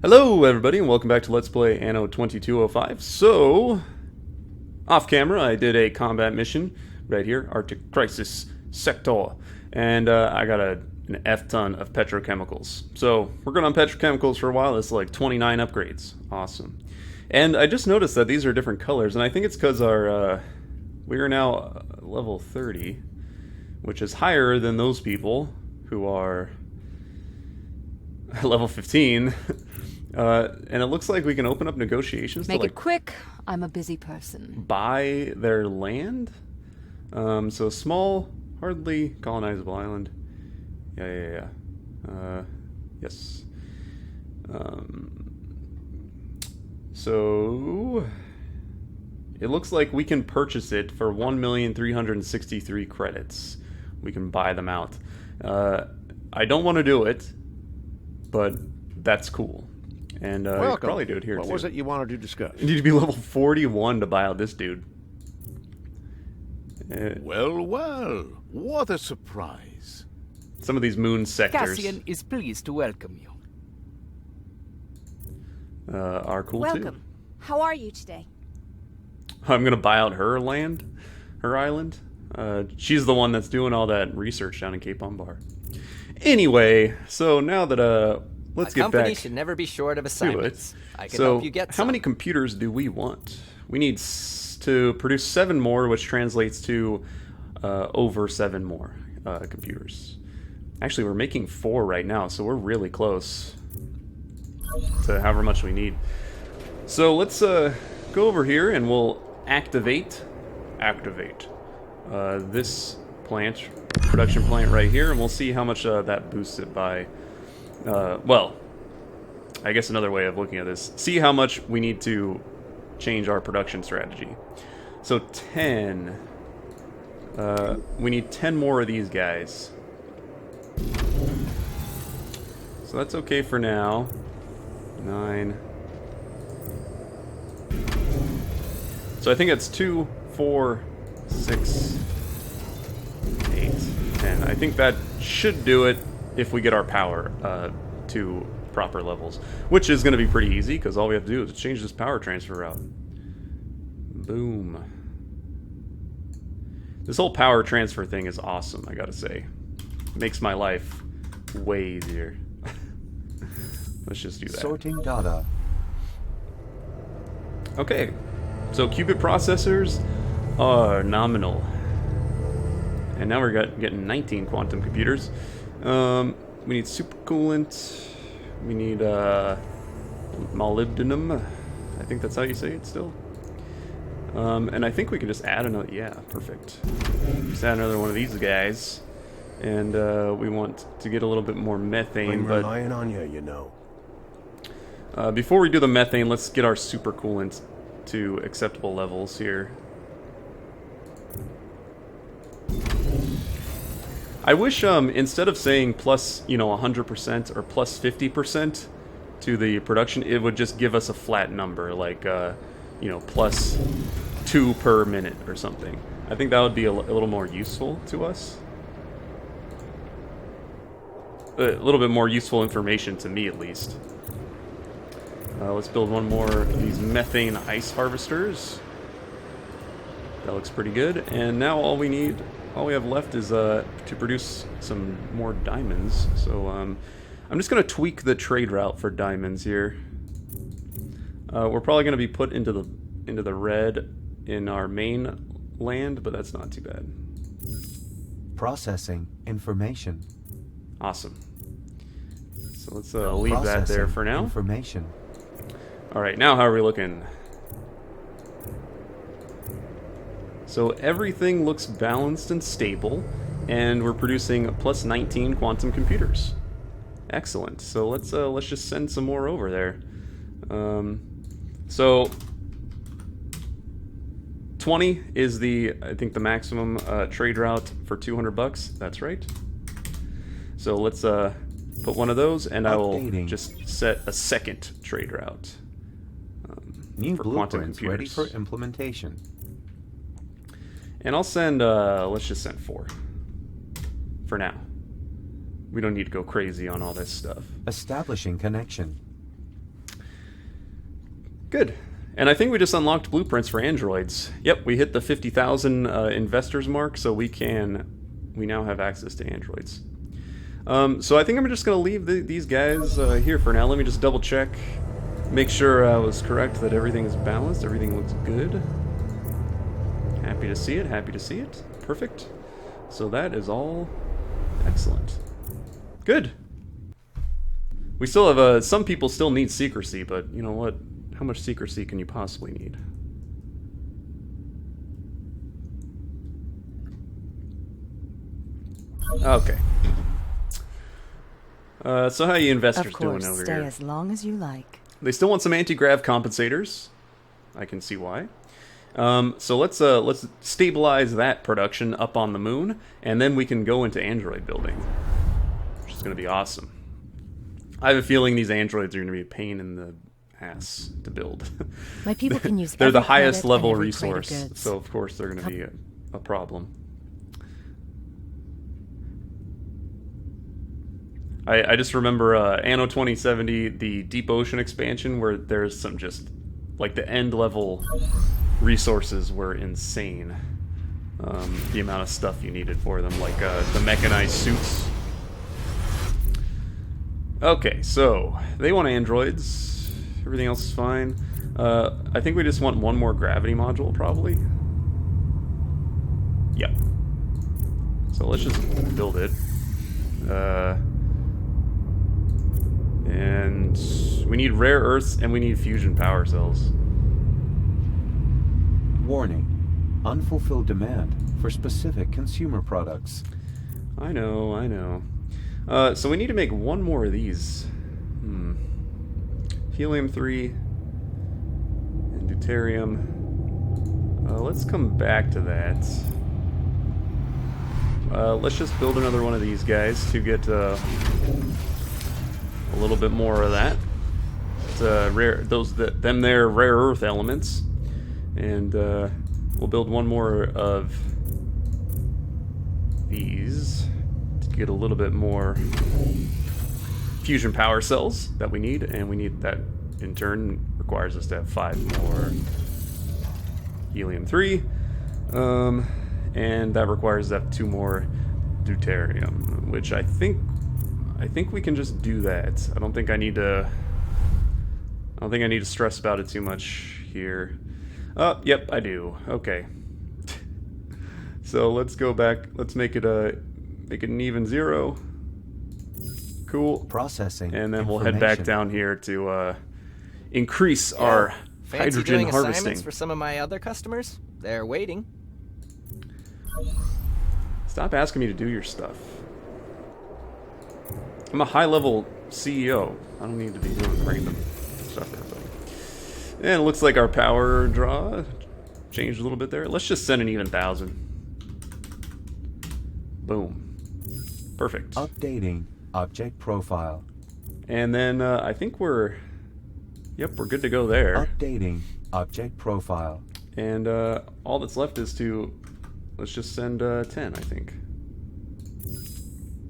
Hello everybody and welcome back to Let's Play Anno 2205. So, off camera I did a combat mission right here, Arctic Crisis Sector, and I got an F-ton of petrochemicals. So, we're going on petrochemicals for a while. It's like 29 upgrades. Awesome. And I just noticed that these are different colors, and I think it's because we are now level 30, which is higher than those people who are level 15. And it looks like we can open up negotiations Make to, it quick. I'm a busy person. buy their land. So a small, hardly colonizable island. Yeah. Yes. So it looks like we can purchase it for 1,363 credits. We can buy them out. I don't want to do it, but that's cool. And you could probably do it here, What too. was it you wanted to discuss? You need to be level 41 to buy out this dude. Well, what a surprise. Some of these moon sectors Cassian is pleased to welcome you. are cool, Welcome. How are you today? too. I'm going to buy out her land, her island. She's the one that's doing all that research down in Cape Umbar. Anyway, so now that let's A get company back should never be short of to it. assignments. I can So, help you get how some. many computers do we want? We need to produce 7 more, which translates to over 7 more computers. Actually, we're making 4 right now, so we're really close to however much we need. So let's go over here and we'll activate this production plant right here, and we'll see how much that boosts it by. Well, I guess another way of looking at this, see how much we need to change our production strategy. So 10. We need 10 more of these guys. So that's okay for now. 9. So I think it's 2, 4, 6, 8, 10. I think that should do it if we get our power to proper levels, which is going to be pretty easy because all we have to do is change this power transfer route. Boom. This whole power transfer thing is awesome, I gotta say. Makes my life way easier. Let's just do that. Sorting data. Okay, so qubit processors are nominal. And now we're getting 19 quantum computers. We need supercoolant. We need molybdenum. I think that's how you say it still. And I think we can just add another. Yeah, perfect. Just add another one of these guys. And we want to get a little bit more methane. I'm But relying on you, you know. before we do the methane, let's get our supercoolant to acceptable levels here. I wish instead of saying plus, 100% or plus 50% to the production, it would just give us a flat number, like, plus 2 per minute or something. I think that would be a little more useful to us. A little bit more useful information to me, at least. Let's build one more of these methane ice harvesters. That looks pretty good. And now all we have left is to produce some more diamonds. So I'm just going to tweak the trade route for diamonds here. We're probably going to be put into the red in our main land, but that's not too bad. Processing information. Awesome. So let's leave that there for now. Information. All right, now how are we looking? So everything looks balanced and stable, and we're producing plus 19 quantum computers. Excellent. So let's just send some more over there. So 20 is I think the maximum trade route for $200. That's right. So let's put one of those, and I will just set a second trade route New for quantum blueprints computers. ready for implementation. And I'll send, let's just send 4. For now. We don't need to go crazy on all this stuff. Establishing connection. Good. And I think we just unlocked blueprints for androids. Yep, we hit the 50,000 investors mark, so we now have access to androids. So I think I'm just going to leave these guys here for now. Let me just double check, make sure I was correct that everything is balanced, everything looks good. Happy to see it, happy to see it. Perfect. So that is all excellent. Good. We still have, some people still need secrecy, but you know what? How much secrecy can you possibly need? Okay. So how are you investors Of course, doing over stay here? as long as you like. They still want some anti-grav compensators. I can see why. So let's stabilize that production up on the moon, and then we can go into android building, which is going to be awesome. I have a feeling these androids are going to be a pain in the ass to build. My people can use They're the every highest credit level and every crate of resource, goods. so of course they're going to be a problem. I just remember Anno 2070, the Deep Ocean expansion, where there's some just, like, the end level resources were insane. The amount of stuff you needed for them, like the mechanized suits. Okay, so they want androids. Everything else is fine. I think we just want one more gravity module, probably. Yep. So let's just build it. And we need rare earths and we need fusion power cells. Warning. Unfulfilled demand for specific consumer products. I know, I know. So we need to make one more of these. Helium-3 and deuterium. Let's come back to that. Let's just build another one of these guys to get a little bit more of that. Them rare earth elements, and we'll build one more of these to get a little bit more fusion power cells that we need, and we need that in turn requires us to have 5 more helium-3, and that requires us to have 2 more deuterium, which I think we can just do that. I don't think I need to stress about it too much here. Yep, I do. Okay. So let's go back. Let's make it an even 0. Cool. Processing. And then we'll head back down here to increase our Fancy hydrogen doing harvesting. assignments for some of my other customers? They're waiting. Stop asking me to do your stuff. I'm a high-level CEO. I don't need to be doing random stuff for everybody. And it looks like our power draw changed a little bit there. Let's just send an even 1,000. Boom. Perfect. Updating object profile. And then I think we're good to go there. Updating object profile. And all that's left is let's just send 10, I think.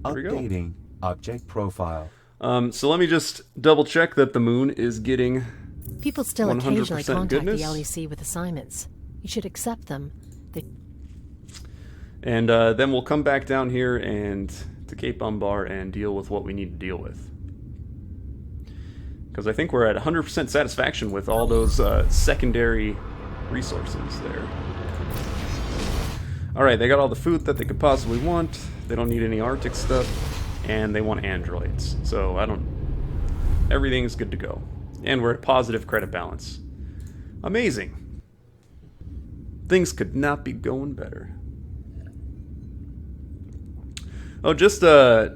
There we go. Updating object profile. So let me just double check that the moon is getting People still 100% occasionally contact goodness. the LEC with assignments. You should accept them. And then we'll come back down here and to Cape Umbar and deal with what we need to deal with. Because I think we're at 100% satisfaction with all those secondary resources there. Alright, they got all the food that they could possibly want. They don't need any Arctic stuff. And they want androids. So everything's good to go. And we're at positive credit balance. Amazing. Things could not be going better. Oh, just as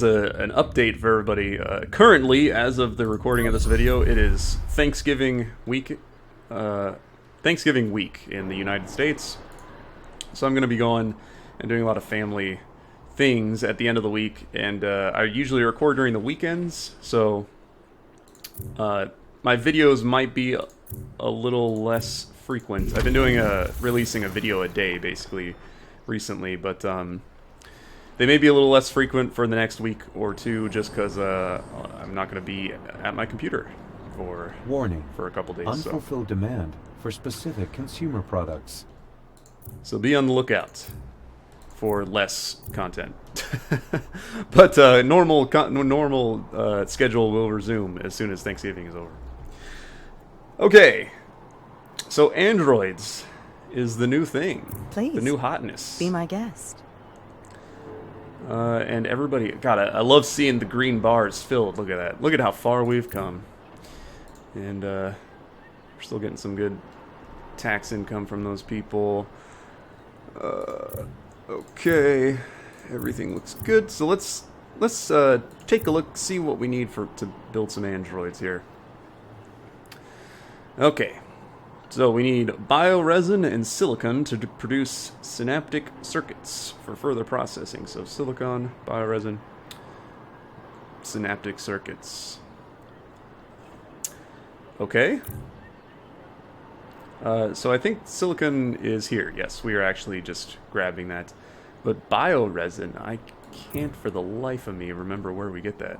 an update for everybody, currently, as of the recording of this video, it is Thanksgiving week. Thanksgiving week in the United States. So I'm going to be going and doing a lot of family things at the end of the week, and I usually record during the weekends, so my videos might be a little less frequent. I've been doing releasing a video a day basically recently, but they may be a little less frequent for the next week or two just because I'm not going to be at my computer for Warning. a couple days. Unfulfilled demand for specific consumer products. So be on the lookout for less content. But normal schedule will resume as soon as Thanksgiving is over. Okay, so androids is the new thing. Please. The new hotness. Be my guest. And everybody, God, I love seeing the green bars filled. Look at that. Look at how far we've come. And we're still getting some good tax income from those people. Okay, everything looks good. So let's take a look, see what we need to build some androids here. Okay, so we need bioresin and silicon to produce synaptic circuits for further processing. So silicon, bioresin, synaptic circuits. Okay. So I think silicon is here. Yes, we are actually just grabbing that. But bioresin, I can't for the life of me remember where we get that.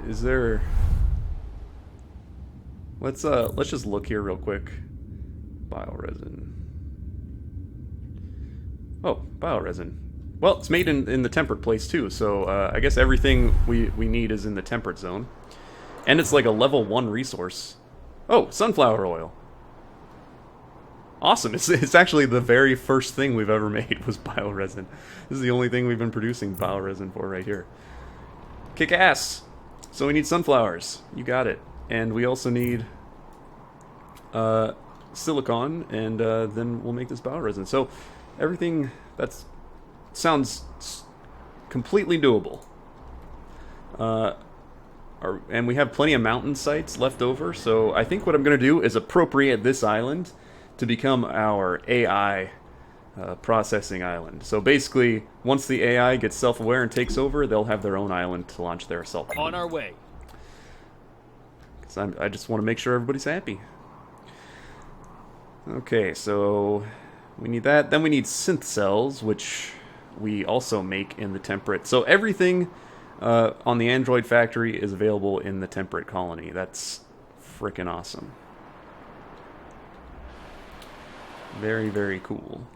Is there... Let's just look here real quick. Bioresin. Oh, bioresin. Well, it's made in the temperate place too, so I guess everything we need is in the temperate zone. And it's like a level 1 resource. Oh, sunflower oil. Awesome. It's actually the very first thing we've ever made was bioresin. This is the only thing we've been producing bioresin for right here. Kick ass! So we need sunflowers. You got it. And we also need silicon, and then we'll make this bioresin. So everything sounds completely doable. And we have plenty of mountain sites left over, so I think what I'm going to do is appropriate this island to become our AI processing island. So basically, once the AI gets self-aware and takes over, they'll have their own island to launch their assault. On our way. I just want to make sure everybody's happy. Okay, so we need that. Then we need synth cells, which we also make in the temperate. So everything on the Android factory is available in the temperate colony. That's freaking awesome. Very, very cool.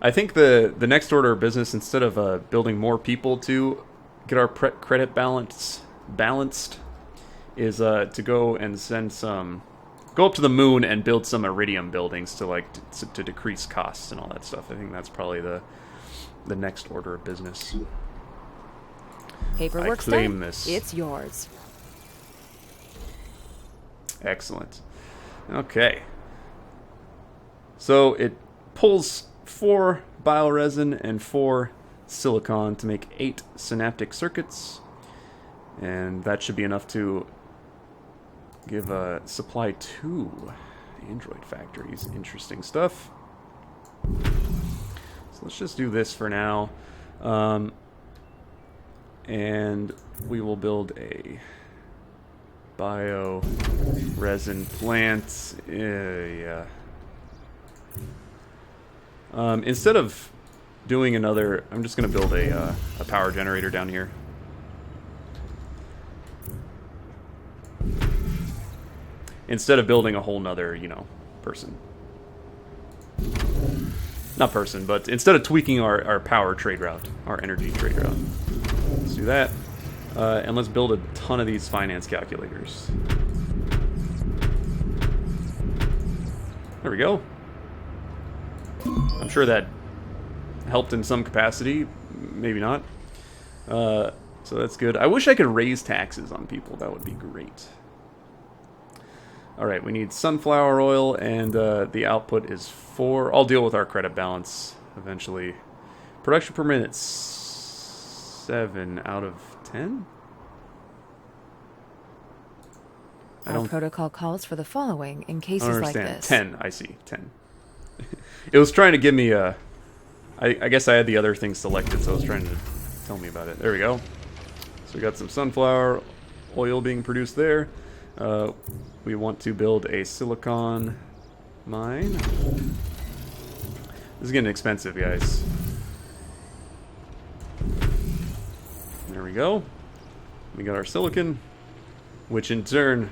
I think the next order of business, instead of building more people to get our credit balance balanced, is to go and go up to the moon and build some iridium buildings to decrease costs and all that stuff. I think that's probably the next order of business. Paperwork's I claim done. this. It's yours. Excellent. Okay. So it pulls 4 bioresin and 4 silicon to make 8 synaptic circuits. And that should be enough to give a supply to Android factories. Interesting stuff. So let's just do this for now. And we will build a bioresin plant. Yeah. Instead of doing another, I'm just going to build a power generator down here. Instead of building a whole nother, person. Not person, but instead of tweaking our power trade route, our energy trade route. Let's do that. And let's build a ton of these finance calculators. There we go. I'm sure that helped in some capacity. Maybe not. So that's good. I wish I could raise taxes on people. That would be great. Alright, we need sunflower oil, and the output is 4. I'll deal with our credit balance eventually. Production per minute, 7 out of 10? Our protocol calls for the following in I cases don't like understand. this. 10, I see. 10. It was trying to give me a... I guess I had the other thing selected, so it was trying to tell me about it. There we go. So we got some sunflower oil being produced there. We want to build a silicon mine. This is getting expensive, guys. There we go. We got our silicon. which in turn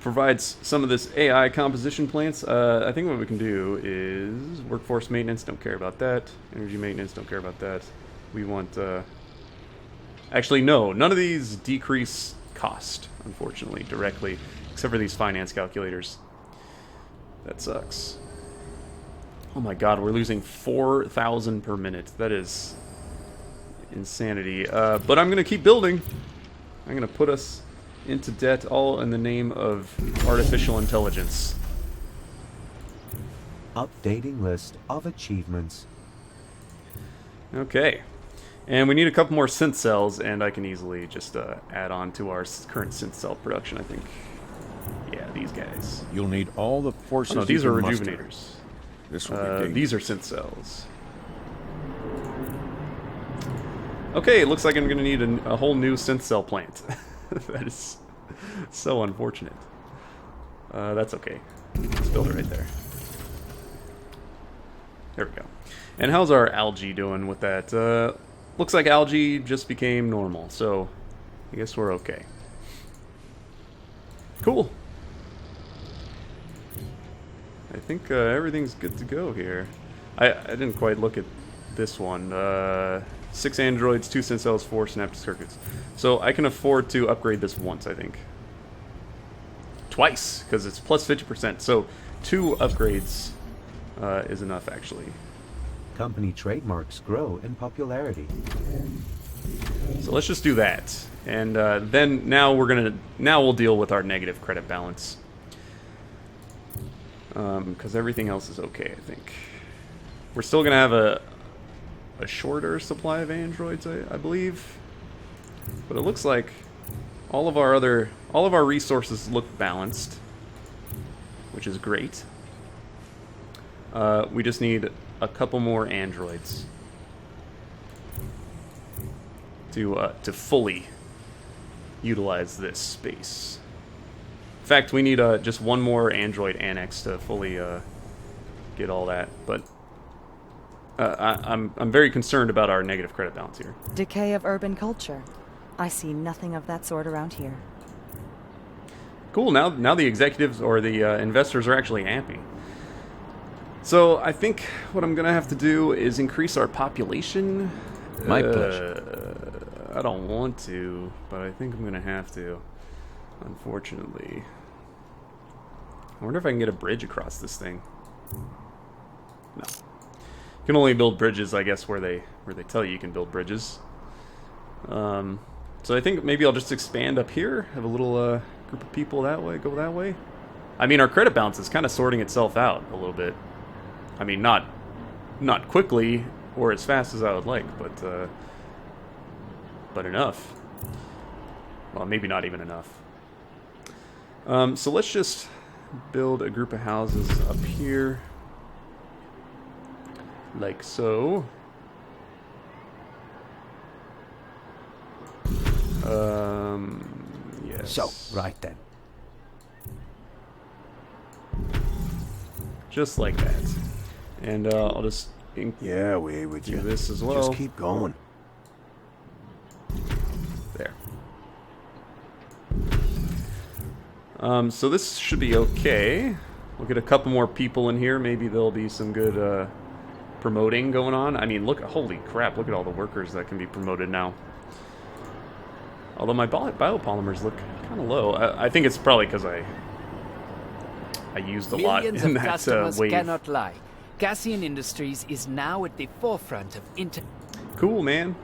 provides some of this AI composition plants. I think what we can do is workforce maintenance, don't care about that. Energy maintenance, don't care about that. We want, actually, no, none of these decrease cost, unfortunately, directly, except for these finance calculators. That sucks. Oh my god, we're losing 4,000 per minute. That is insanity. But I'm going to keep building. I'm going to put us into debt, all in the name of artificial intelligence. Updating list of achievements. Okay. And we need a couple more synth cells, and I can easily just add on to our current synth cell production, I think. Yeah, these guys. You'll need all the forces. Oh, no, these you are can muster. rejuvenators. This will be dangerous. These are synth cells. Okay, it looks like I'm going to need a whole new synth cell plant. That is so unfortunate. That's okay. Let's build it right there. There we go. And how's our algae doing with that? Looks like algae just became normal, so I guess we're okay. Cool. I think everything's good to go here. I didn't quite look at this one. 6 androids, 2 synth cells, 4 synaptic circuits. So I can afford to upgrade this once, I think. Twice, because it's plus 50%. So 2 upgrades is enough, actually. Company trademarks grow in popularity. So let's just do that. And then now we'll deal with our negative credit balance. Because everything else is okay, I think. We're still going to have a shorter supply of androids, I believe. But it looks like all of our resources look balanced, which is great. We just need a couple more androids to fully utilize this space. In fact, we need just one more android annex to fully get all that. But I'm very concerned about our negative credit balance here. Decay of urban culture. I see nothing of that sort around here. Cool. Now the executives or the investors are actually happy. So I think what I'm gonna have to do is increase our population. My pleasure. I don't want to, but I think I'm gonna have to. Unfortunately. I wonder if I can get a bridge across this thing. No. You can only build bridges, I guess, where they tell you can build bridges. So I think maybe I'll just expand up here, have a little group of people that way, go that way. I mean, our credit balance is kind of sorting itself out a little bit. I mean, not quickly or as fast as I would like, but enough. Well, maybe not even enough. So let's just build a group of houses up here. Like so. Yes. So, right then. Just like that. And I'll just Yeah, we with do you. this as well. Just keep going. There. So this should be okay. We'll get a couple more people in here. Maybe there'll be some good promoting going on. I mean, look, holy crap, look at all the workers that can be promoted now. Although my biopolymers look kind of low. I think it's probably because I used a lot Millions in of that customers wave. cannot lie. Cassian Industries is now at the forefront of Cool, man.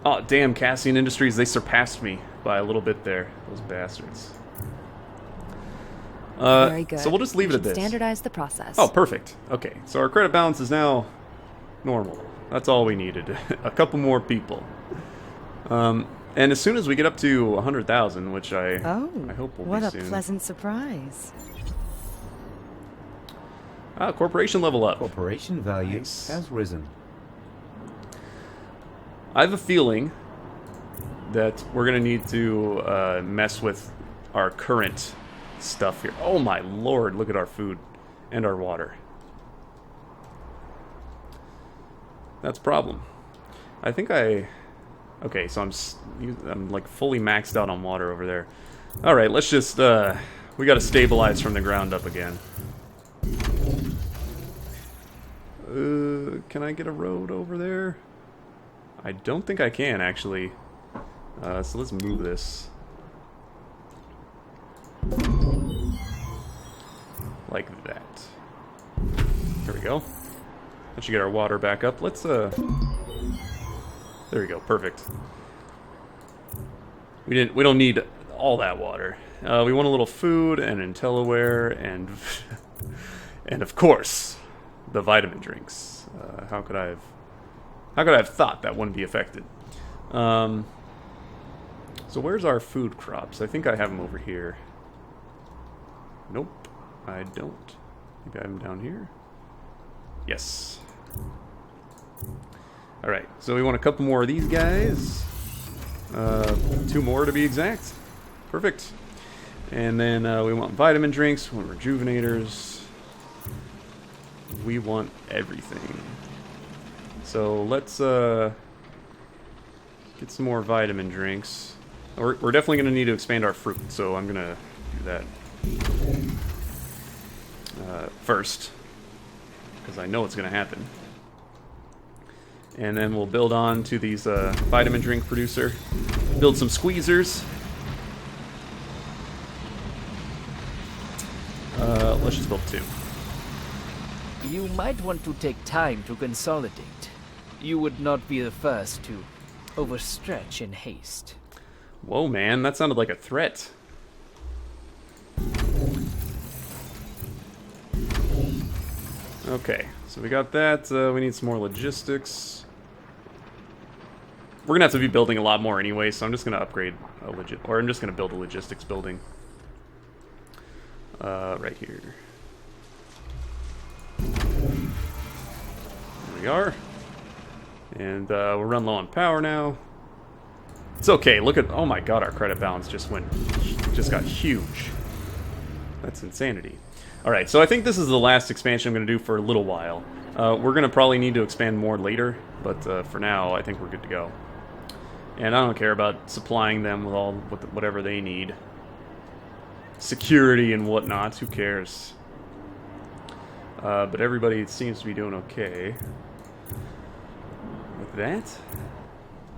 Oh, damn, Cassian Industries, they surpassed me by a little bit there. Those bastards. Very good. So we'll just leave it at this. Standardize the process. Oh, perfect. Okay, so our credit balance is now normal. That's all we needed. A couple more people. And as soon as we get up to 100,000, which I hope will what be a soon. pleasant surprise. Corporation level up. Corporation value Nice. has risen. I have a feeling that we're going to need to mess with our current stuff here. Oh my lord, look at our food and our water. That's a problem. I think I Okay, so I'm like fully maxed out on water over there. All right, let's just we got to stabilize from the ground up again. Can I get a road over there? I don't think I can actually. So let's move this. Like that. There we go. Let's get our water back up. Let's there we go, perfect. We don't need all that water. We want a little food and IntelliWare and and of course the vitamin drinks. How could I have thought that wouldn't be affected? So where's our food crops? I think I have them over here. Nope, I don't. Maybe I have them down here. Yes. Alright, so we want a couple more of these guys. 2 more to be exact. Perfect. And then we want vitamin drinks, we want rejuvenators. We want everything. So let's get some more vitamin drinks. We're definitely going to need to expand our fruit, so I'm going to do that first, because I know it's going to happen. And then we'll build on to these vitamin drink producer. Build some squeezers. Let's just build 2. You might want to take time to consolidate. You would not be the first to overstretch in haste. Whoa, man, that sounded like a threat. Okay, so we got that. We need some more logistics. We're gonna have to be building a lot more anyway, so I'm just gonna upgrade a I'm just gonna build a logistics building. Right here. There we are. And we're running low on power now. It's okay. Look at, oh my god, our credit balance just got huge. That's insanity. All right, so I think this is the last expansion I'm going to do for a little while. We're going to probably need to expand more later, but for now, I think we're good to go. And I don't care about supplying them with whatever they need. Security and whatnot, who cares? But everybody seems to be doing okay with that.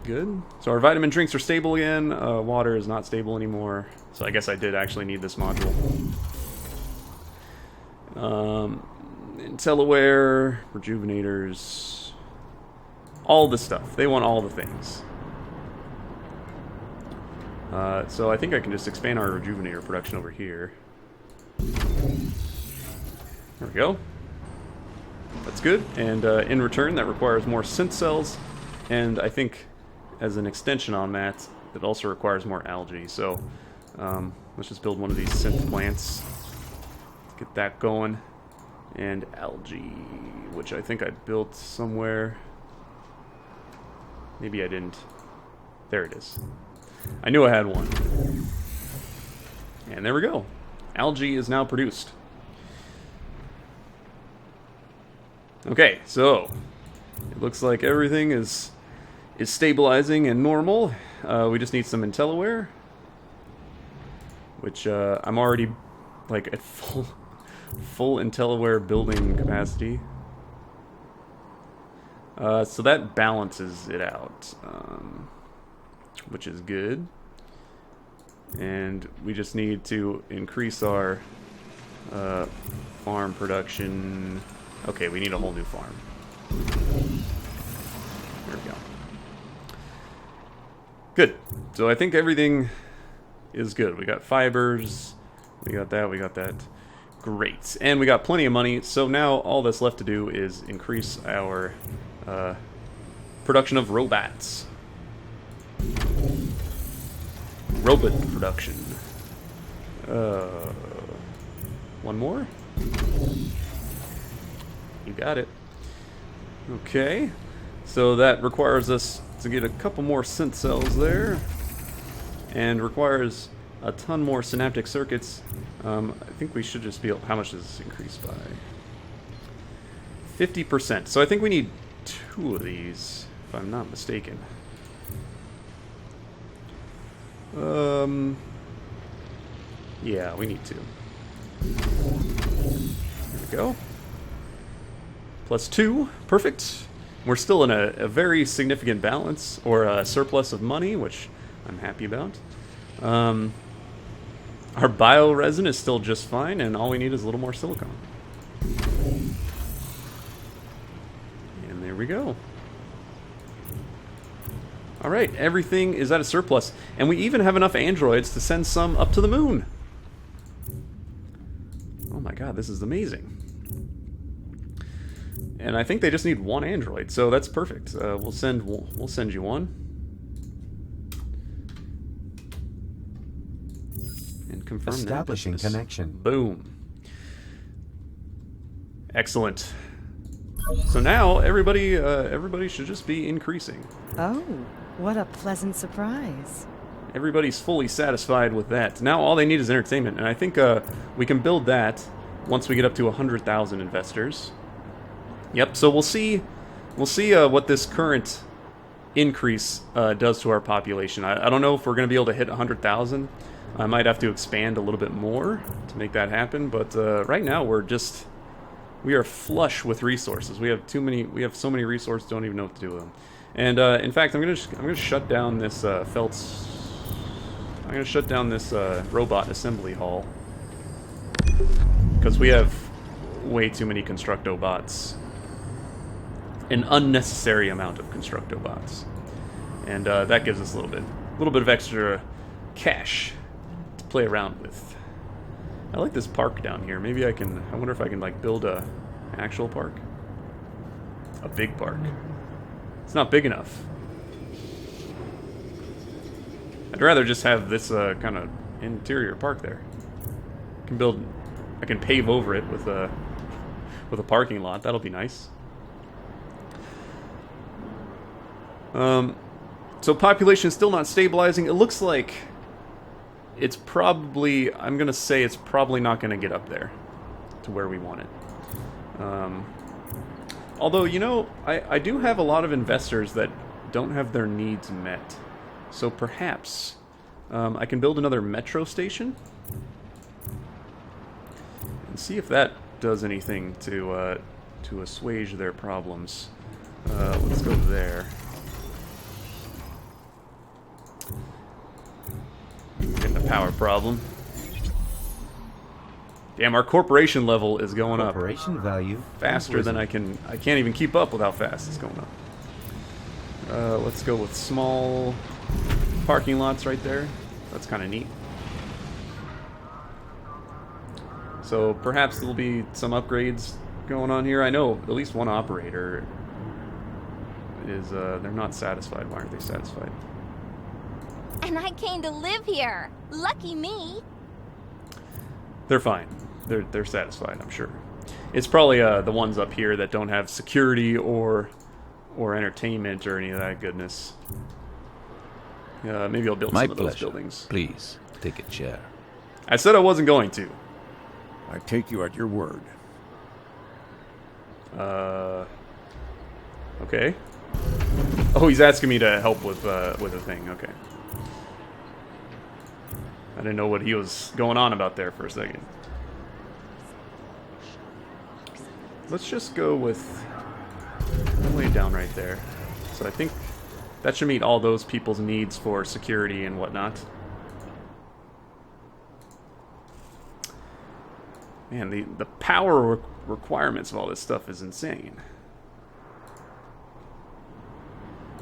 Good. So our vitamin drinks are stable again. Water is not stable anymore. So I guess I did actually need this module. IntelliWare, rejuvenators, all the stuff. They want all the things. So I think I can just expand our rejuvenator production over here. There we go. That's good. And in return, that requires more synth cells. And I think as an extension on that, it also requires more algae. So let's just build one of these synth plants. Let's get that going. And algae, which I think I built somewhere. Maybe I didn't. There it is. I knew I had one. And there we go. Algae is now produced. Okay, so it looks like everything is stabilizing and normal. We just need some IntelliWare, which I'm already like at full IntelliWare building capacity. So that balances it out, which is good. And we just need to increase our farm production. Okay, we need a whole new farm. There we go. Good. So I think everything is good. We got fibers. We got that. We got that. Great. And we got plenty of money. So now all that's left to do is increase our production of robots. Robot production. One more? You got it. Okay. So that requires us to get a couple more synth cells there. And requires a ton more synaptic circuits. I think we should just be able... How much does this increase by? 50%. So I think we need 2 of these, if I'm not mistaken. Yeah, we need to. There we go. +2. Perfect. We're still in a very significant balance, or a surplus of money, which I'm happy about. Our bioresin is still just fine, and all we need is a little more silicone. And there we go. Alright, everything is at a surplus. And we even have enough androids to send some up to the moon. Oh my god, this is amazing. And I think they just need one android, so that's perfect. We'll send you one. And confirm Establishing that. connection. Boom. Excellent. So now everybody should just be increasing. Oh, what a pleasant surprise. Everybody's fully satisfied with that. Now all they need is entertainment, and I think we can build that once we get up to 100,000 investors. Yep. So we'll see what this current increase does to our population. I don't know if we're going to be able to hit 100,000. I might have to expand a little bit more to make that happen. But right now we are flush with resources. We have so many resources. Don't even know what to do with them. And in fact, I'm gonna shut down this robot assembly hall because we have way too many Constructobots. An unnecessary amount of Constructobots. And that gives us a little bit of extra cash to play around with. I like this park down here. Maybe I wonder if I can like build an actual park. A big park. It's not big enough. I'd rather just have this kind of interior park there. I can pave over it with a parking lot. That'll be nice. So population is still not stabilizing. It looks like it's probably, I'm going to say it's probably not going to get up there to where we want it. Although, you know, I do have a lot of investors that don't have their needs met. So perhaps I can build another metro station and see if that does anything to assuage their problems. Let's go there. Getting a power problem. Damn, our corporation level is going up Corporation value faster than I can't even keep up with how fast it's going up. Let's go with small parking lots right there. That's kind of neat. So perhaps there'll be some upgrades going on here. I know at least one operator is, they're not satisfied. Why aren't they satisfied? And I came to live here. Lucky me. They're fine. They're satisfied, I'm sure. It's probably the ones up here that don't have security or entertainment or any of that goodness. Maybe I'll build some of those buildings. Please, take a chair. I said I wasn't going to. I take you at your word. Okay. Oh, he's asking me to help with a thing. Okay. I didn't know what he was going on about there for a second. Let's just go with... I'll lay it down right there. So I think that should meet all those people's needs for security and whatnot. Man, the power requirements of all this stuff is insane.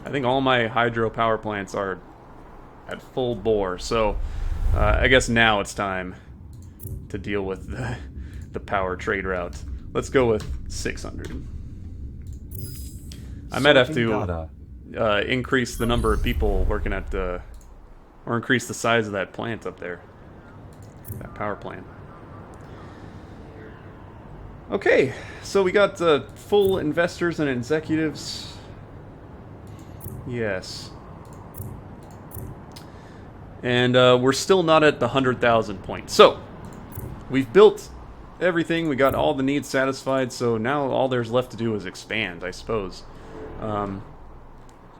I think all my hydropower plants are at full bore, so I guess now it's time to deal with the power trade route. Let's go with 600. I might have to increase the number of people working at or increase the size of that plant up there. That power plant. Okay, so we got full investors and executives. Yes. And we're still not at the 100,000 point. So, we've built everything. We got all the needs satisfied. So now all there's left to do is expand, I suppose.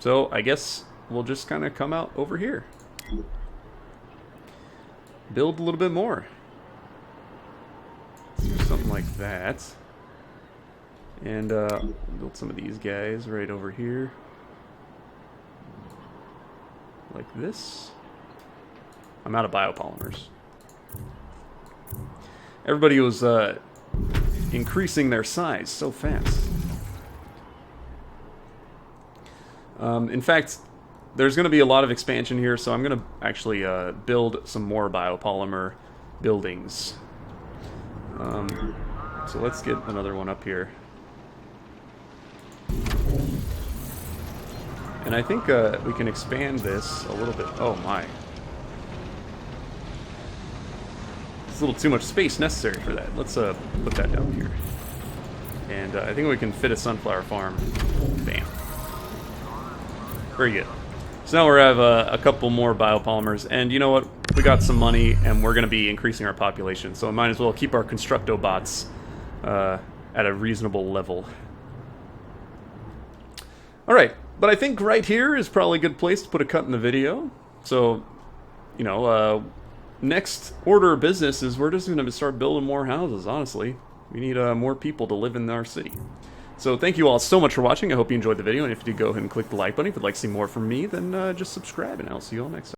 So I guess we'll just kind of come out over here. build a little bit more. Do something like that. And build some of these guys right over here. Like this. I'm out of biopolymers. Everybody was increasing their size so fast. In fact, there's going to be a lot of expansion here, so I'm going to actually build some more biopolymer buildings. So let's get another one up here. And I think we can expand this a little bit. Oh my. It's a little too much space necessary for that. Let's put that down here. And I think we can fit a sunflower farm. Bam. Very good. So now we have a couple more biopolymers. And you know what? We got some money, and we're going to be increasing our population. So I might as well keep our constructo bots at a reasonable level. Alright, but I think right here is probably a good place to put a cut in the video. So, you know, next order of business is we're just going to start building more houses, honestly. We need more people to live in our city. So thank you all so much for watching. I hope you enjoyed the video, and if you did, go ahead and click the like button. If you'd like to see more from me, then just subscribe, and I'll see you all next time.